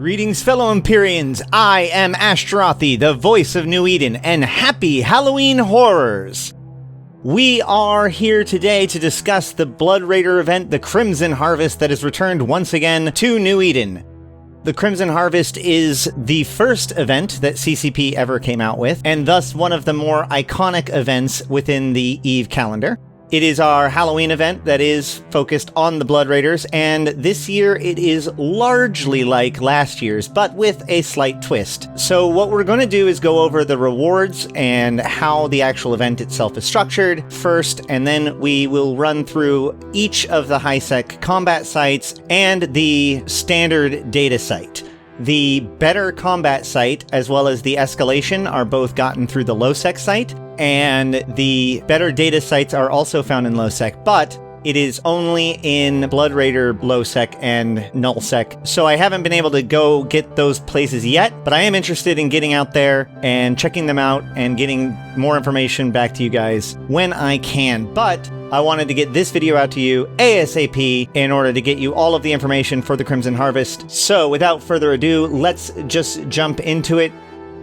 Greetings, fellow Empyreans. I am Ashtarothi, the voice of New Eden, and happy Halloween horrors! We are here today to discuss the Blood Raider event, the Crimson Harvest, that has returned once again to New Eden. The Crimson Harvest is the first event that CCP ever came out with, and thus one of the more iconic events within the EVE calendar. It is our Halloween event that is focused on the Blood Raiders, and this year it is largely like last year's, but with a slight twist. So what we're going to do is go over the rewards and how the actual event itself is structured first, and then we will run through each of the high-sec combat sites and the standard data site. The better combat site, as well as the escalation, are both gotten through the low-sec site, and the better data sites are also found in low-sec, but it is only in Blood Raider low-sec and null-sec, so I haven't been able to go get those places yet, but I am interested in getting out there and checking them out and getting more information back to you guys when I can. But I wanted to get this video out to you ASAP in order to get you all of the information for the Crimson Harvest. So without further ado, let's just jump into it.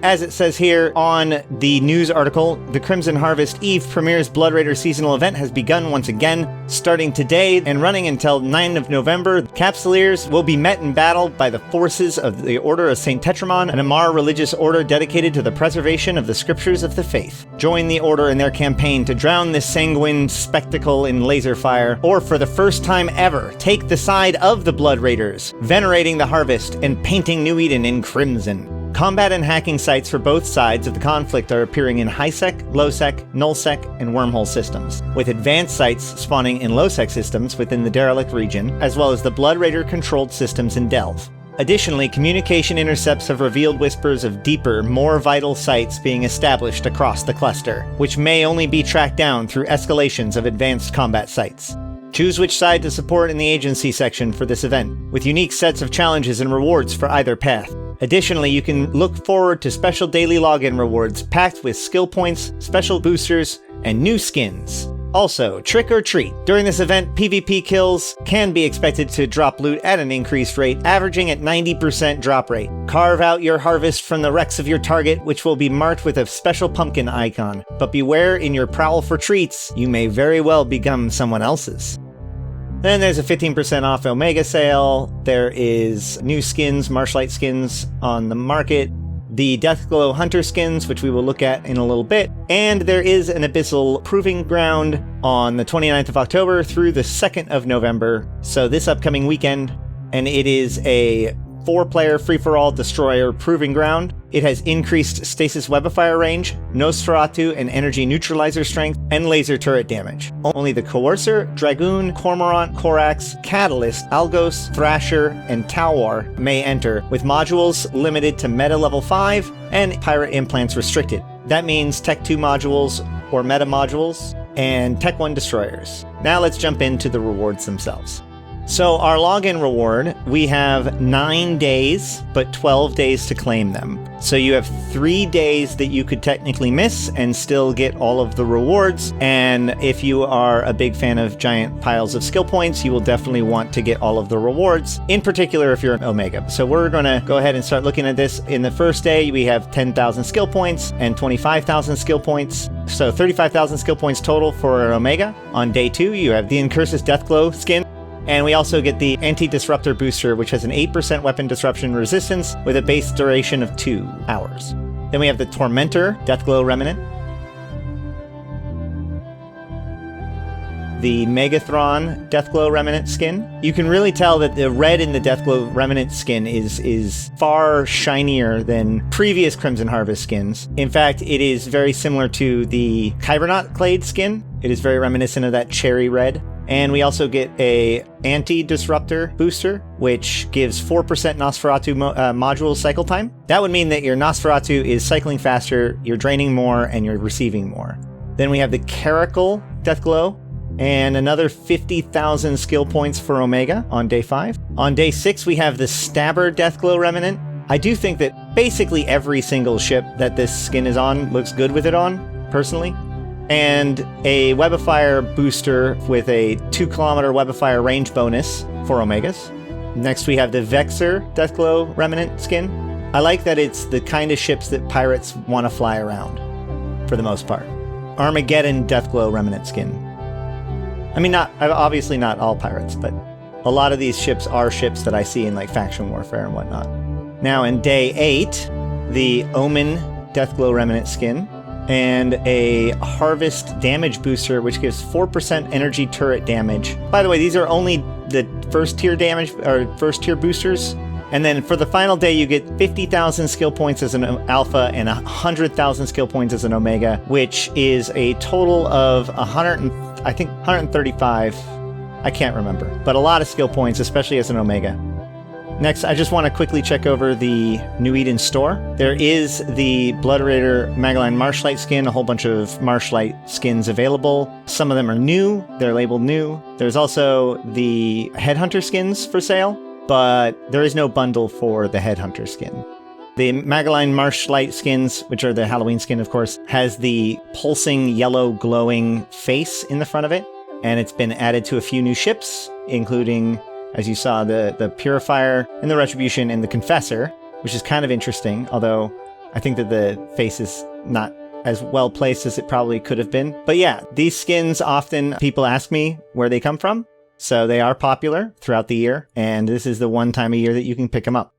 As it says here on the news article, the Crimson Harvest EVE Premier's Blood Raider seasonal event has begun once again, starting today and running until 9th of November. Capsuleers will be met in battle by the forces of the Order of St. Tetrimon, an Amar religious order dedicated to the preservation of the scriptures of the faith. Join the order in their campaign to drown this sanguine spectacle in laser fire, or for the first time ever, take the side of the Blood Raiders, venerating the harvest and painting New Eden in crimson. Combat and hacking sites for both sides of the conflict are appearing in high-sec, low-sec, null-sec, and wormhole systems, with advanced sites spawning in low-sec systems within the derelict region, as well as the Blood Raider-controlled systems in Delve. Additionally, communication intercepts have revealed whispers of deeper, more vital sites being established across the cluster, which may only be tracked down through escalations of advanced combat sites. Choose which side to support in the agency section for this event, with unique sets of challenges and rewards for either path. Additionally, you can look forward to special daily login rewards packed with skill points, special boosters, and new skins. Also, trick or treat. During this event, PvP kills can be expected to drop loot at an increased rate, averaging at 90% drop rate. Carve out your harvest from the wrecks of your target, which will be marked with a special pumpkin icon. But beware, in your prowl for treats, you may very well become someone else's. Then there's a 15% off Omega sale, there is new skins, Marshlight skins on the market, the Deathglow Hunter skins, which we will look at in a little bit, and there is an Abyssal Proving Ground on the 29th of October through the 2nd of November, so this upcoming weekend, and it is a 4-player free-for-all destroyer proving ground. It has increased stasis webifier range, Nosferatu and energy neutralizer strength, and laser turret damage. Only the Coercer, Dragoon, Cormorant, Corax, Catalyst, Algos, Thrasher, and Talwar may enter, with modules limited to meta level 5 and pirate implants restricted. That means Tech 2 modules or meta modules and Tech 1 destroyers. Now let's jump into the rewards themselves. So our login reward, we have 9 days, but 12 days to claim them. So you have 3 days that you could technically miss and still get all of the rewards. And if you are a big fan of giant piles of skill points, you will definitely want to get all of the rewards, in particular if you're an Omega. So we're going to go ahead and start looking at this. In the first day, we have 10,000 skill points and 25,000 skill points. So 35,000 skill points total for an Omega. On day 2, you have the Incursus Deathglow skin. And we also get the Anti-Disruptor Booster, which has an 8% weapon disruption resistance with a base duration of 2 hours. Then we have the Tormentor Deathglow Remnant, the Megathron Deathglow Remnant skin. You can really tell that the red in the Deathglow Remnant skin is far shinier than previous Crimson Harvest skins. In fact, it is very similar to the Kybernaut Clade skin. It is very reminiscent of that cherry red. And we also get a Anti-Disruptor Booster, which gives 4% Nosferatu module cycle time. That would mean that your Nosferatu is cycling faster, you're draining more, and you're receiving more. Then we have the Caracal Deathglow, and another 50,000 skill points for Omega on day 5. On day 6, we have the Stabber Deathglow Remnant. I do think that basically every single ship that this skin is on looks good with it on, personally. And a Webifier booster with a 2 kilometer Webifier range bonus for Omegas. Next we have the Vexor Deathglow Remnant skin. I like that it's the kind of ships that pirates want to fly around, for the most part. Armageddon Deathglow Remnant skin. I mean, obviously not all pirates, but a lot of these ships are ships that I see in like faction warfare and whatnot. Now in day 8, the Omen Deathglow Remnant skin, and a Harvest Damage Booster, which gives 4% energy turret damage. By the way, these are only the first tier damage, or first tier boosters. And then for the final day, you get 50,000 skill points as an alpha and 100,000 skill points as an omega, which is a total of 135. I can't remember, but a lot of skill points, especially as an omega. Next, I just want to quickly check over the New Eden store. There is the Blood Raider Magellan Marshlight skin, a whole bunch of Marshlight skins available. Some of them are new, they're labeled new. There's also the Headhunter skins for sale, but there is no bundle for the Headhunter skin. The Magellan Marshlight skins, which are the Halloween skin, of course, has the pulsing yellow glowing face in the front of it, and it's been added to a few new ships, including, as you saw, the Purifier and the Retribution and the Confessor, which is kind of interesting, although I think that the face is not as well placed as it probably could have been. But yeah, these skins, often people ask me where they come from, so they are popular throughout the year, and this is the one time a year that you can pick them up.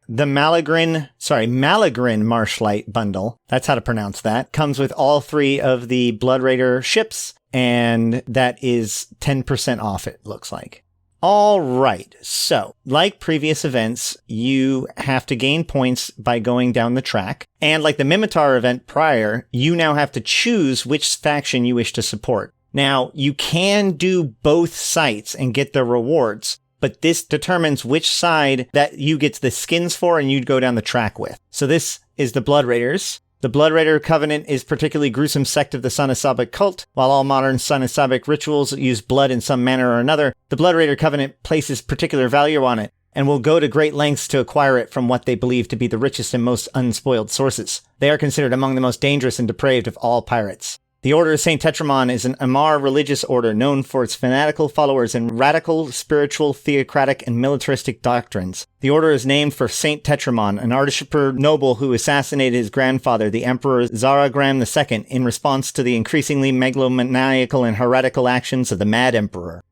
The Malagrin Marshlight bundle, that's how to pronounce that, comes with all 3 of the Blood Raider ships, and that is 10% off, it looks like. All right, so like previous events, you have to gain points by going down the track. And like the Mimitar event prior, you now have to choose which faction you wish to support. Now, you can do both sites and get the rewards, but this determines which side that you get the skins for and you'd go down the track with. So this is the Blood Raiders. The Blood Raider Covenant is particularly gruesome sect of the Son of Sabbac cult. While all modern Son of Sabbac rituals use blood in some manner or another, the Blood Raider Covenant places particular value on it, and will go to great lengths to acquire it from what they believe to be the richest and most unspoiled sources. They are considered among the most dangerous and depraved of all pirates. The Order of St. Tetrimon is an Amar religious order known for its fanatical followers and radical, spiritual, theocratic, and militaristic doctrines. The order is named for St. Tetrimon, an artificer noble who assassinated his grandfather, the Emperor Zaragram II, in response to the increasingly megalomaniacal and heretical actions of the Mad Emperor.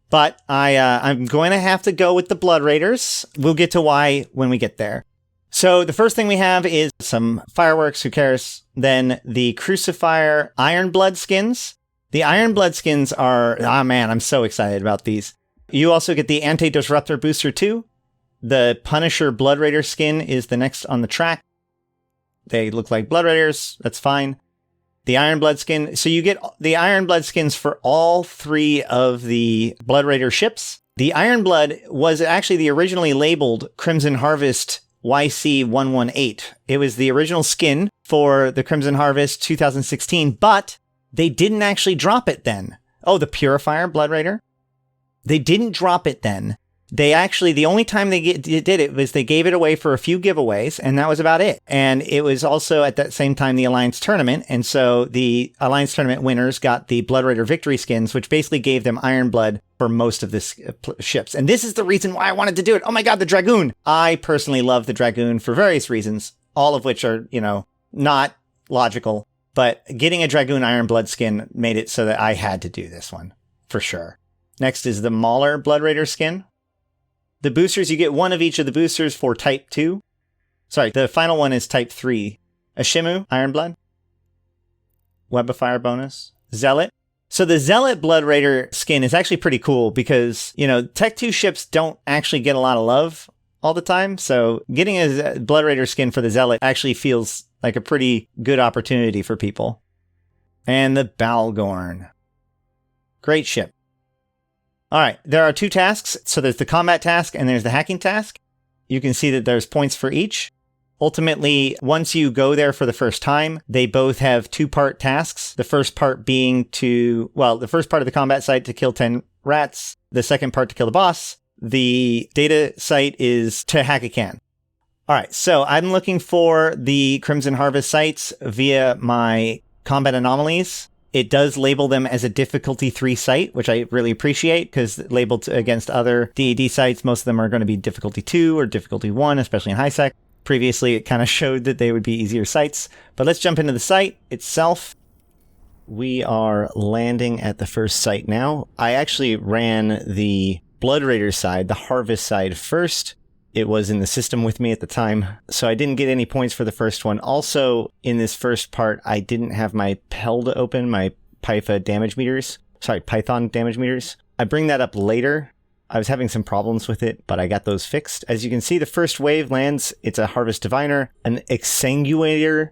But I'm going to have to go with the Blood Raiders. We'll get to why when we get there. So the first thing we have is some fireworks, who cares? Then the Crucifier Ironblood skins. The Ironblood skins are, man, I'm so excited about these. You also get the Anti-Disruptor Booster too. The Punisher Blood Raider skin is the next on the track. They look like Blood Raiders, that's fine. The Ironblood skin, so you get the Ironblood skins for all 3 of the Blood Raider ships. The Ironblood was actually the originally labeled Crimson Harvest YC118. It was the original skin for the Crimson Harvest 2016, but they didn't actually drop it then. Oh, the Purifier Blood Raider? They didn't drop it then. They actually, the only time they did it was they gave it away for a few giveaways, and that was about it. And it was also at that same time the Alliance Tournament, and so the Alliance Tournament winners got the Blood Raider Victory skins, which basically gave them Iron Blood for most of the ships. And this is the reason why I wanted to do it. Oh my god, the Dragoon! I personally love the Dragoon for various reasons, all of which are, not logical. But getting a Dragoon Iron Blood skin made it so that I had to do this one, for sure. Next is the Mauler Blood Raider skin. The boosters, you get 1 of each of the boosters for Type 2. Sorry, the final one is Type 3. Ashimu, Ironblood. Web of Fire bonus. Zealot. So the Zealot Blood Raider skin is actually pretty cool because, Tech 2 ships don't actually get a lot of love all the time. So getting a Blood Raider skin for the Zealot actually feels like a pretty good opportunity for people. And the Balgorn. Great ship. All right, there are 2 tasks. So there's the combat task and there's the hacking task. You can see that there's points for each. Ultimately, once you go there for the first time, they both have 2-part tasks. The first part being the first part of the combat site to kill 10 rats. The second part to kill the boss. The data site is to hack a can. All right, so I'm looking for the Crimson Harvest sites via my combat anomalies It does label them as a difficulty 3 site, which I really appreciate, because labeled against other DAD sites, most of them are going to be difficulty 2 or difficulty 1, especially in high sec. Previously, it kind of showed that they would be easier sites. But let's jump into the site itself. We are landing at the first site now. I actually ran the Blood Raider side, the Harvest side first. It was in the system with me at the time, so I didn't get any points for the first one. Also, in this first part, I didn't have my PELD open, my Python damage meters. I bring that up later. I was having some problems with it, but I got those fixed. As you can see, the first wave lands. It's a Harvest Diviner, an Exsanguator,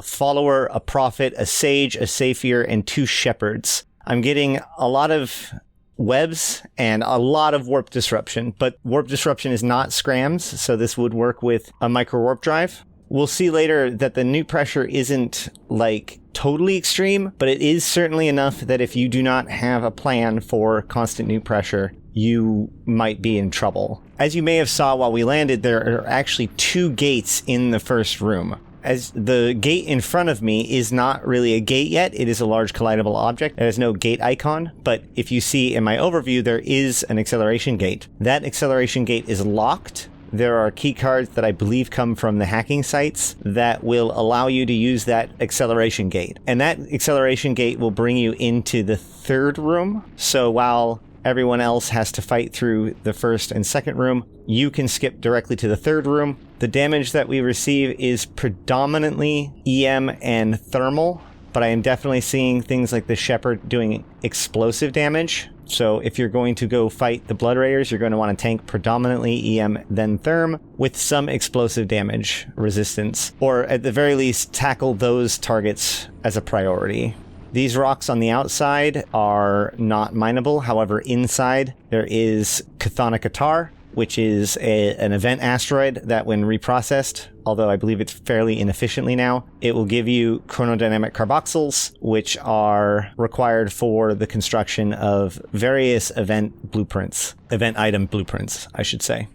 a Follower, a Prophet, a Sage, a Saphir, and 2 Shepherds. I'm getting a lot of webs and a lot of warp disruption, but warp disruption is not scrams, so this would work with a micro warp drive. We'll see later that the nuke pressure isn't like totally extreme, but it is certainly enough that if you do not have a plan for constant nuke pressure, you might be in trouble. As you may have saw while we landed, there are actually 2 gates in the first room. As the gate in front of me is not really a gate yet, it is a large collidable object. It has no gate icon, but if you see in my overview, there is an acceleration gate. That acceleration gate is locked. There are key cards that I believe come from the hacking sites that will allow you to use that acceleration gate. And that acceleration gate will bring you into the third room. So while everyone else has to fight through the first and second room, you can skip directly to the third room. The damage that we receive is predominantly EM and thermal, but I am definitely seeing things like the Shepherd doing explosive damage. So if you're going to go fight the Blood Raiders, you're going to want to tank predominantly EM, then Therm, with some explosive damage resistance, or at the very least tackle those targets as a priority. These rocks on the outside are not mineable. However, inside there is Chthonic Atar, which is an event asteroid that when reprocessed, although I believe it's fairly inefficiently now, it will give you chronodynamic carboxyls, which are required for the construction of various event item blueprints, I should say.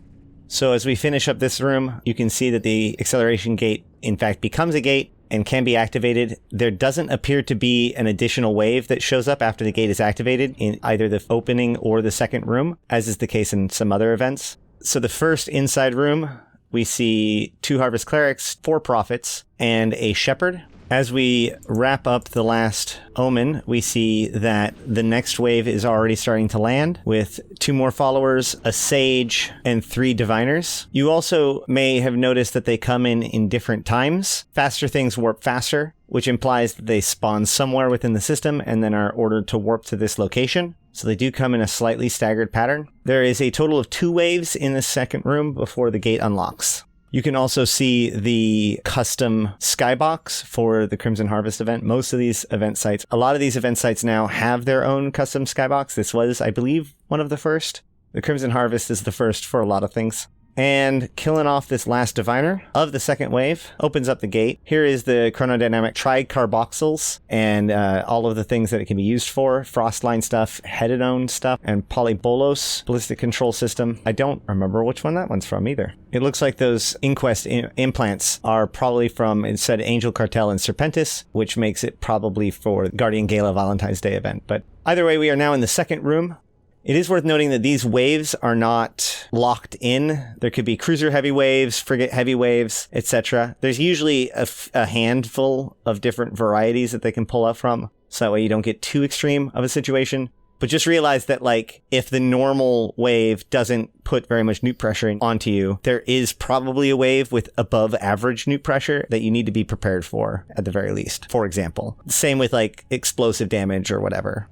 So as we finish up this room, you can see that the acceleration gate in fact becomes a gate and can be activated. There doesn't appear to be an additional wave that shows up after the gate is activated in either the opening or the second room, as is the case in some other events. So the first inside room, we see 2 Harvest Clerics, 4 Prophets, and a Shepherd. As we wrap up the last Omen, we see that the next wave is already starting to land with 2 more Followers, a Sage, and 3 Diviners. You also may have noticed that they come in different times. Faster things warp faster, which implies that they spawn somewhere within the system and then are ordered to warp to this location. So they do come in a slightly staggered pattern. There is a total of 2 waves in the second room before the gate unlocks. You can also see the custom skybox for the Crimson Harvest event. Most of these event sites, a lot of these event sites now have their own custom skybox. This was, I believe, one of the first. The Crimson Harvest is the first for a lot of things. And killing off this last Diviner of the second wave opens up the gate. Here is the chronodynamic tricarboxyls and all of the things that it can be used for. Frostline stuff, Hedonone stuff, and Polybolos ballistic control system. I don't remember which one that one's from either. It looks like those Inquest implants are probably from, it said Angel Cartel and Serpentis, which makes it probably for Guardian Gala Valentine's Day event. But either way, we are now in the second room. It is worth noting that these waves are not locked in. There could be cruiser heavy waves, frigate heavy waves, etc. There's usually a handful of different varieties that they can pull up from, so that way you don't get too extreme of a situation. But just realize that, like, if the normal wave doesn't put very much nuke pressure onto you, there is probably a wave with above average nuke pressure that you need to be prepared for, at the very least, for example. Same with, like, explosive damage or whatever.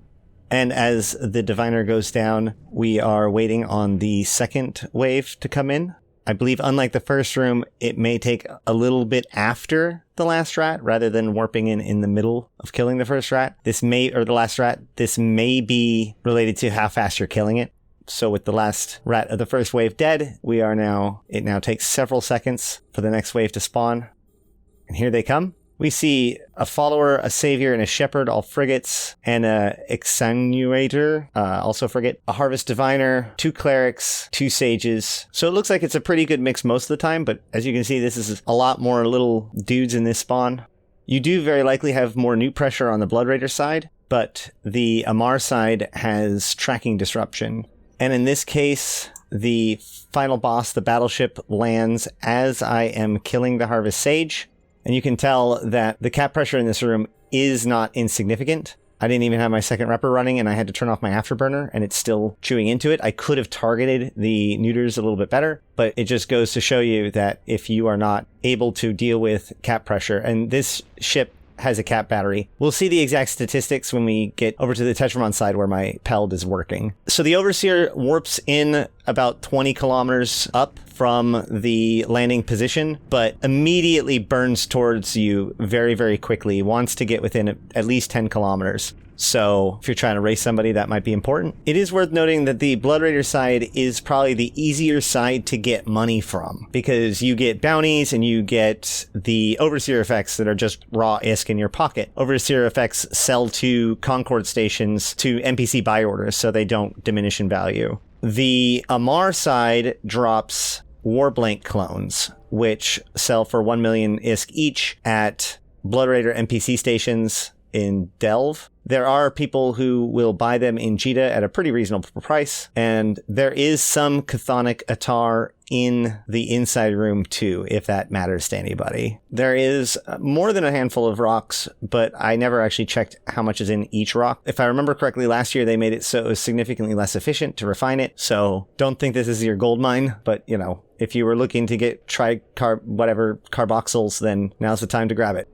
And as the Diviner goes down, we are waiting on the second wave to come in. I believe, unlike the first room, it may take a little bit after the last rat rather than warping in the middle of killing the first rat. The last rat, this may be related to how fast you're killing it. So with the last rat of the first wave dead, it now takes several seconds for the next wave to spawn. And here they come. We see a Follower, a Savior, and a Shepherd, all frigates, and a Exsanguator, also frigate, a Harvest Diviner, 2 Clerics, 2 Sages. So it looks like it's a pretty good mix most of the time, but as you can see, this is a lot more little dudes in this spawn. You do very likely have more nuke pressure on the Blood Raider side. but the Ammar side has tracking disruption. And in this case, the final boss, the battleship, lands as I am killing the Harvest Sage. And you can tell that the cap pressure in this room is not insignificant. I didn't even have my second repper running, and I had to turn off my afterburner, and it's still chewing into it. I could have targeted the neuters a little bit better, but it just goes to show you that if you are not able to deal with cap pressure, and this ship has a cap battery. We'll see the exact statistics when we get over to the Tetrimon side where my Peld is working. So the Overseer warps in about 20 kilometers up from the landing position, but immediately burns towards you very, very quickly, wants to get within at least 10 kilometers. So if you're trying to race somebody, that might be important. It is worth noting that the Blood Raider side is probably the easier side to get money from, because you get bounties and you get the Overseer effects that are just raw ISK in your pocket. Overseer effects sell to Concord stations to NPC buy orders, so they don't diminish in value. The Ammar side drops Warblank clones, which sell for 1 million ISK each at Blood Raider NPC stations in Delve. There are people who will buy them in Jita at a pretty reasonable price, and there is some chthonic Attar in the inside room too, if that matters to anybody. There is more than a handful of rocks, but I never actually checked how much is in each rock. If I remember correctly, last year they made it so it was significantly less efficient to refine it, so don't think this is your gold mine, but you know, if you were looking to get carboxyls, then now's the time to grab it.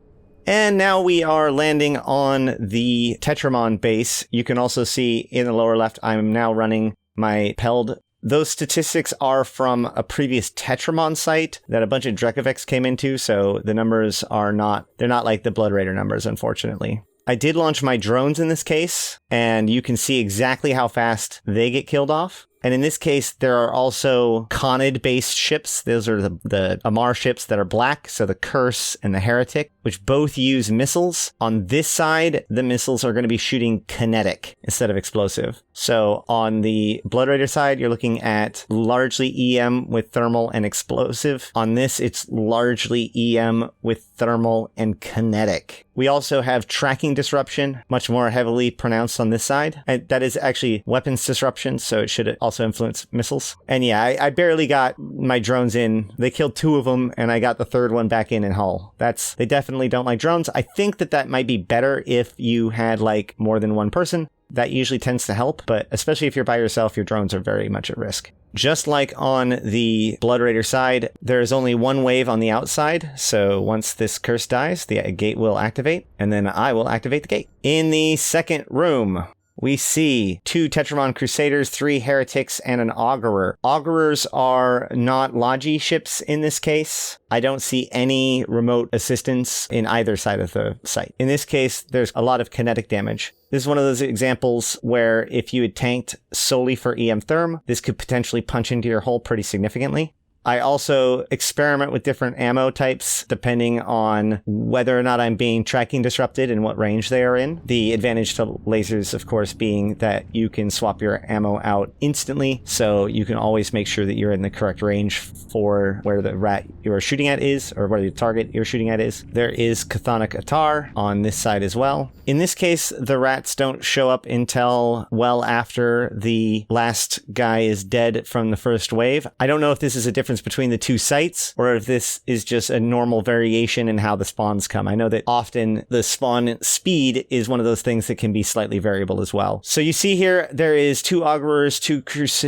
And now we are landing on the Tetrimon base. You can also see in the lower left, I'm now running my Peld. Those statistics are from a previous Tetrimon site that a bunch of Drekovex came into, so the numbers are they're not like the Blood Raider numbers, unfortunately. I did launch my drones in this case, and you can see exactly how fast they get killed off. And in this case, there are also Conid-based ships. Those are the Ammar ships that are black, so the Curse and the Heretic, which both use missiles. On this side, the missiles are going to be shooting kinetic instead of explosive. So on the Blood Raider side, you're looking at largely EM with thermal and explosive. On this, it's largely EM with thermal and kinetic. We also have tracking disruption, much more heavily pronounced on this side. And that is actually weapons disruption, so it should also influence missiles. And yeah, I barely got my drones in. They killed 2 of them, and I got the 3rd one back in hull. They definitely don't like drones. I think that might be better if you had like more than one person. That usually tends to help, but especially if you're by yourself, your drones are very much at risk. Just like on the Blood Raider side, there is only one wave on the outside, so once this curse dies, the gate will activate, and then I will activate the gate. In the second room, we see 2 Tetrimon Crusaders, 3 Heretics, and an Augurer. Augurers are not Logi ships in this case. I don't see any remote assistance in either side of the site. In this case, there's a lot of kinetic damage. This is one of those examples where if you had tanked solely for EM Therm, this could potentially punch into your hull pretty significantly. I also experiment with different ammo types depending on whether or not I'm being tracking disrupted and what range they are in. The advantage to lasers, of course, being that you can swap your ammo out instantly, so you can always make sure that you're in the correct range for where the rat you're shooting at is, or where the target you're shooting at is. There is Chthonic Attar on this side as well. In this case, the rats don't show up until well after the last guy is dead from the first wave. I don't know if this is a difference between the 2 sites, or if this is just a normal variation in how the spawns come. I know that often the spawn speed is one of those things that can be slightly variable as well. So you see here, there is 2 Augurers, 2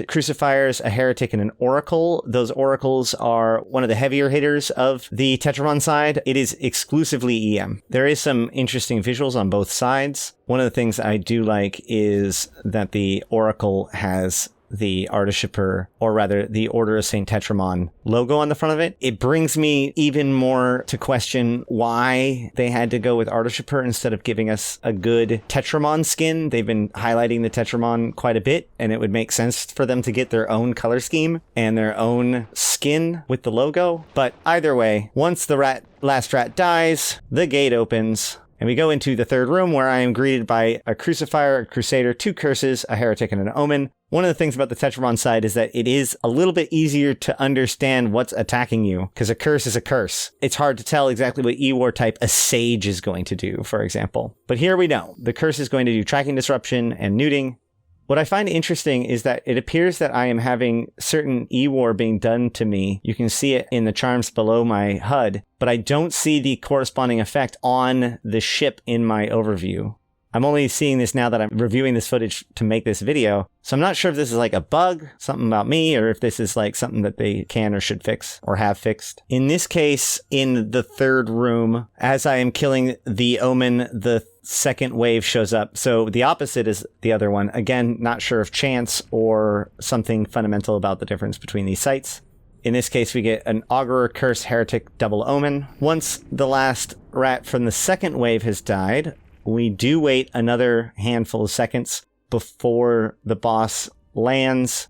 Crucifiers, a Heretic, and an Oracle. Those Oracles are one of the heavier hitters of the Tetrimon side. It is exclusively EM. There is some interesting visuals on both sides. One of the things I do like is that the Oracle has the Artificer, or rather the Order of St. Tetrimon logo on the front of it. It brings me even more to question why they had to go with Artificer instead of giving us a good Tetrimon skin. They've been highlighting the Tetrimon quite a bit, and it would make sense for them to get their own color scheme and their own skin with the logo. But either way, once the last rat dies, the gate opens. And we go into the third room where I am greeted by a crucifier, a crusader, 2 curses, a heretic, and an omen. One of the things about the Tetrimon side is that it is a little bit easier to understand what's attacking you, because a curse is a curse. It's hard to tell exactly what E-War type a sage is going to do, for example. But here we know. The curse is going to do tracking disruption and neuting. What I find interesting is that it appears that I am having certain E-War being done to me. You can see it in the charms below my HUD, but I don't see the corresponding effect on the ship in my overview. I'm only seeing this now that I'm reviewing this footage to make this video, so I'm not sure if this is like a bug, something about me, or if this is like something that they can or should fix, or have fixed. In this case, in the third room, as I am killing the omen, the second wave shows up. So the opposite is the other one. Again, not sure if chance or something fundamental about the difference between these sites. In this case, we get an augurer, curse, heretic, double omen. Once the last rat from the second wave has died, we do wait another handful of seconds before the boss lands.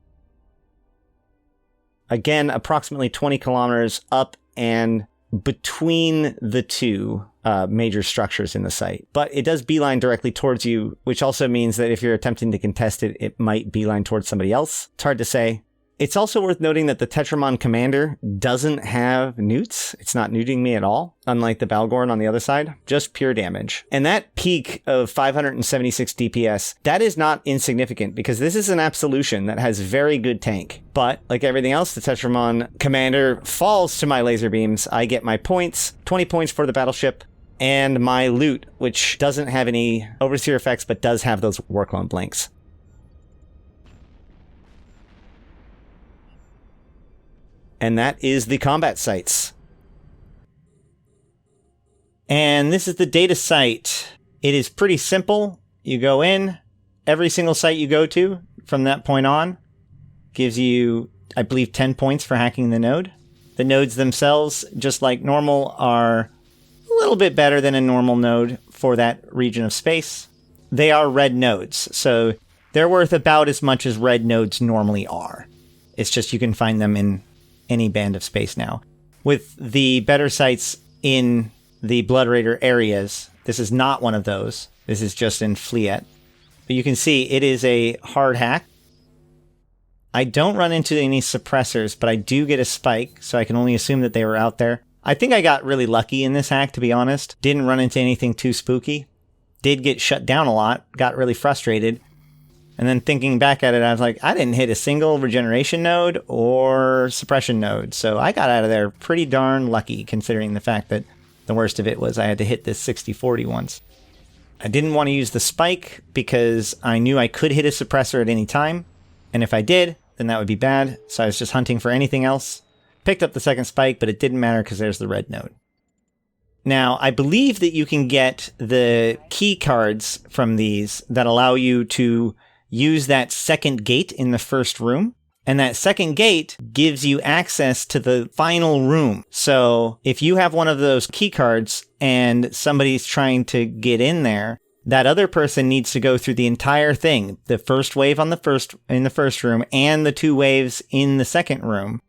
Again, approximately 20 kilometers up and between the two major structures in the site. But it does beeline directly towards you, which also means that if you're attempting to contest it, it might beeline towards somebody else. It's hard to say. It's also worth noting that the Tetrimon commander doesn't have newts. It's not newting me at all, unlike the Balgorn on the other side. Just pure damage. And that peak of 576 DPS, that is not insignificant because this is an absolution that has very good tank. But like everything else, the Tetrimon commander falls to my laser beams. I get my points, 20 points for the battleship, and my loot, which doesn't have any overseer effects, but does have those workload blinks. And that is the combat sites. And this is the data site. It is pretty simple. You go in, every single site you go to from that point on gives you, I believe, 10 points for hacking the node. The nodes themselves, just like normal, are a little bit better than a normal node for that region of space. They are red nodes, so they're worth about as much as red nodes normally are. It's just you can find them in any band of space now. With the better sites in the Blood Raider areas, this is not one of those. This is just in Fleet. But you can see it is a hard hack. I don't run into any suppressors, but I do get a spike, so I can only assume that they were out there. I think I got really lucky in this hack, to be honest. Didn't run into anything too spooky. Did get shut down a lot, got really frustrated. And then thinking back at it, I was like, I didn't hit a single regeneration node or suppression node. So I got out of there pretty darn lucky, considering the fact that the worst of it was I had to hit this 60-40 once. I didn't want to use the spike because I knew I could hit a suppressor at any time. And if I did, then that would be bad. So I was just hunting for anything else. Picked up the second spike, but it didn't matter because there's the red node. Now, I believe that you can get the key cards from these that allow you to use that second gate in the first room. And that second gate gives you access to the final room. So if you have one of those key cards and somebody's trying to get in there, that other person needs to go through the entire thing. The first wave in the first room and the 2 waves in the second room.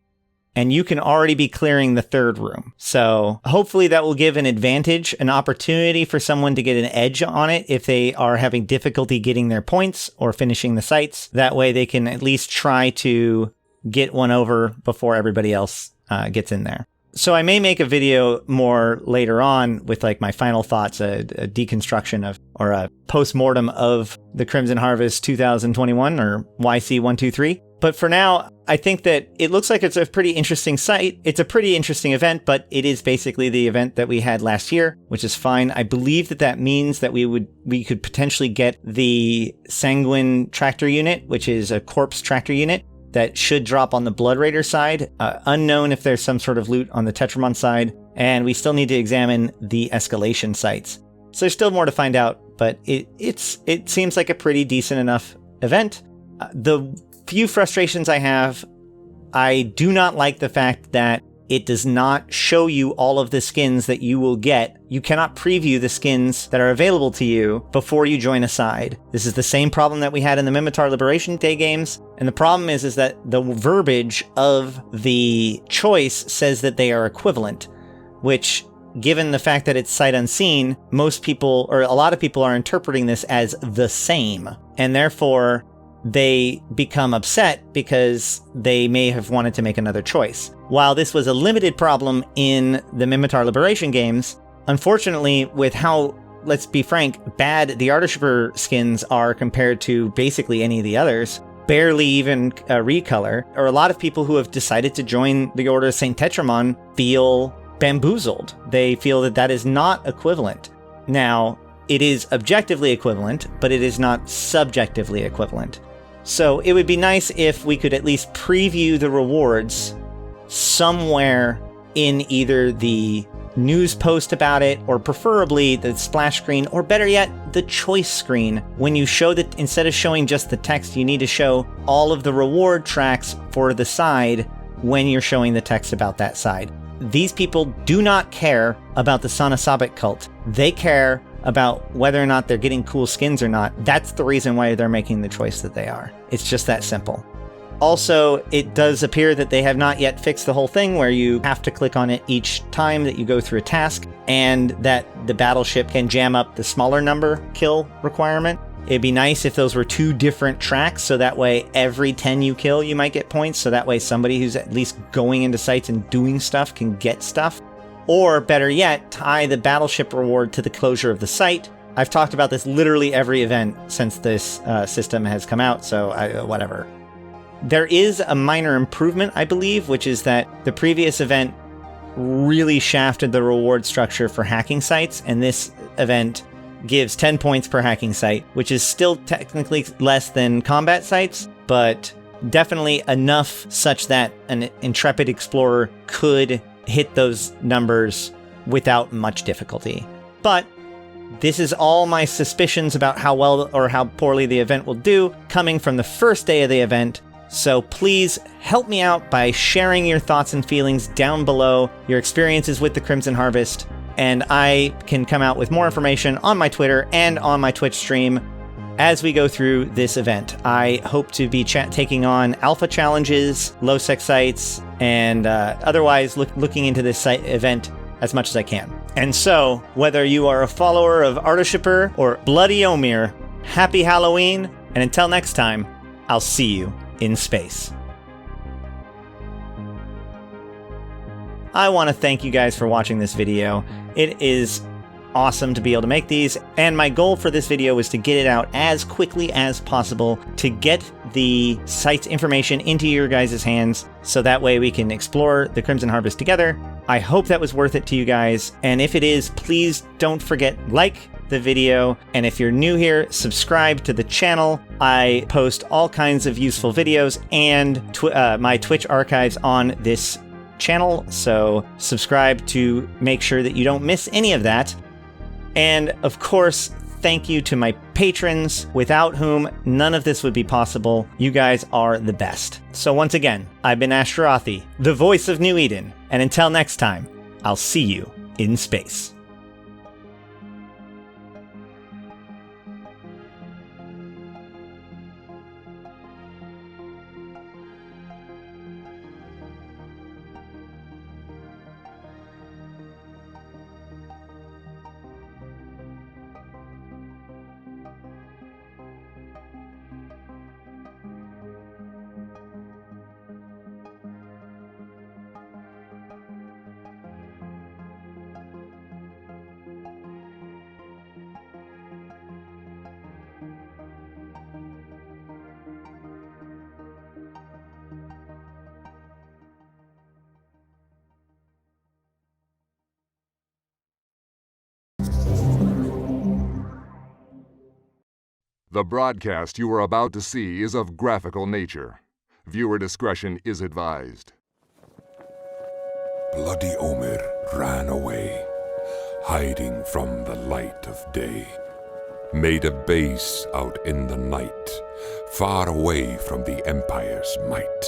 And you can already be clearing the third room. So hopefully that will give an advantage, an opportunity for someone to get an edge on it if they are having difficulty getting their points or finishing the sites. That way they can at least try to get one over before everybody else gets in there. So I may make a video more later on with like my final thoughts, a deconstruction of, or a post-mortem of the Crimson Harvest 2021 or YC123. But for now, I think that it looks like it's a pretty interesting site. It's a pretty interesting event, but it is basically the event that we had last year, which is fine. I believe that that means that we could potentially get the Sanguine tractor unit, which is a corpse tractor unit that should drop on the Blood Raider side. Unknown if there's some sort of loot on the Tetrimon side, and we still need to examine the escalation sites. So there's still more to find out, but it seems like a pretty decent enough event. The few frustrations I have, I do not like the fact that it does not show you all of the skins that you will get. You cannot preview the skins that are available to you before you join a side. This is the same problem that we had in the Mimitar Liberation Day games. And the problem is that the verbiage of the choice says that they are equivalent, which given the fact that it's sight unseen, most people, or a lot of people, are interpreting this as the same, and therefore they become upset because they may have wanted to make another choice. While this was a limited problem in the Minmatar Liberation games, unfortunately, with how, let's be frank, bad the Artichoper skins are compared to basically any of the others, barely even a recolor, or a lot of people who have decided to join the Order of St. Tetrimon feel bamboozled. They feel that that is not equivalent. Now, it is objectively equivalent, but it is not subjectively equivalent. So it would be nice if we could at least preview the rewards somewhere in either the news post about it, or preferably the splash screen, or better yet, the choice screen. When you show that, instead of showing just the text, you need to show all of the reward tracks for the side when you're showing the text about that side. These people do not care about the Sanasabic cult. They care about whether or not they're getting cool skins or not. That's the reason why they're making the choice that they are. It's just that simple. Also, it does appear that they have not yet fixed the whole thing where you have to click on it each time that you go through a task, and that the battleship can jam up the smaller number kill requirement. It'd be nice if those were 2 different tracks, so that way every 10 you kill, you might get points, so that way somebody who's at least going into sites and doing stuff can get stuff. Or better yet, tie the battleship reward to the closure of the site. I've talked about this literally every event since this system has come out, so whatever. There is a minor improvement, I believe, which is that the previous event really shafted the reward structure for hacking sites, and this event gives 10 points per hacking site, which is still technically less than combat sites, but definitely enough such that an intrepid explorer could hit those numbers without much difficulty. But this is all my suspicions about how well or how poorly the event will do, coming from the first day of the event. So please help me out by sharing your thoughts and feelings down below, your experiences with the Crimson Harvest, and I can come out with more information on my Twitter and on my Twitch stream as we go through this event. I hope to be taking on alpha challenges, low-sec sites, and otherwise looking into this event as much as I can. And so, whether you are a follower of Artichoper or Bloody Omir, happy Halloween, and until next time, I'll see you in space. I want to thank you guys for watching this video. It is awesome to be able to make these, and my goal for this video was to get it out as quickly as possible to get the site's information into your guys' hands, so that way we can explore the Crimson Harvest together. I hope that was worth it to you guys, and if it is, please don't forget, like the video, and if you're new here, subscribe to the channel. I post all kinds of useful videos and my Twitch archives on this channel, so subscribe to make sure that you don't miss any of that. And of course, thank you to my patrons, without whom none of this would be possible. You guys are the best. So once again, I've been Ashtarothi, the voice of New Eden, and until next time, I'll see you in space. The broadcast you are about to see is of graphical nature. Viewer discretion is advised. Bloody Omir ran away, hiding from the light of day. Made a base out in the night, far away from the Empire's might.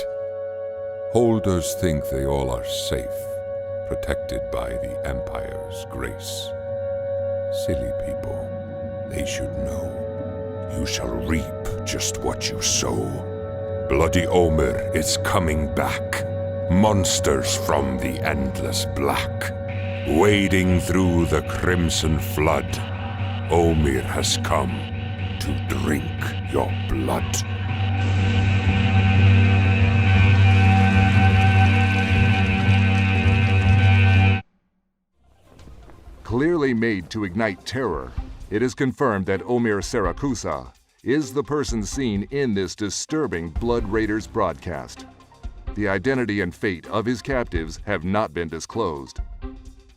Holders think they all are safe, protected by the Empire's grace. Silly people, they should know. You shall reap just what you sow. Bloody Omir is coming back. Monsters from the endless black. Wading through the crimson flood, Omir has come to drink your blood. Clearly made to ignite terror, it is confirmed that Omir Sarakusa is the person seen in this disturbing Blood Raiders broadcast. The identity and fate of his captives have not been disclosed.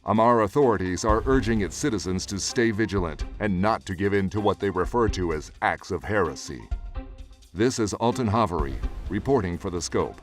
Amar authorities are urging its citizens to stay vigilant and not to give in to what they refer to as acts of heresy. This is Alton Havery, reporting for The Scope.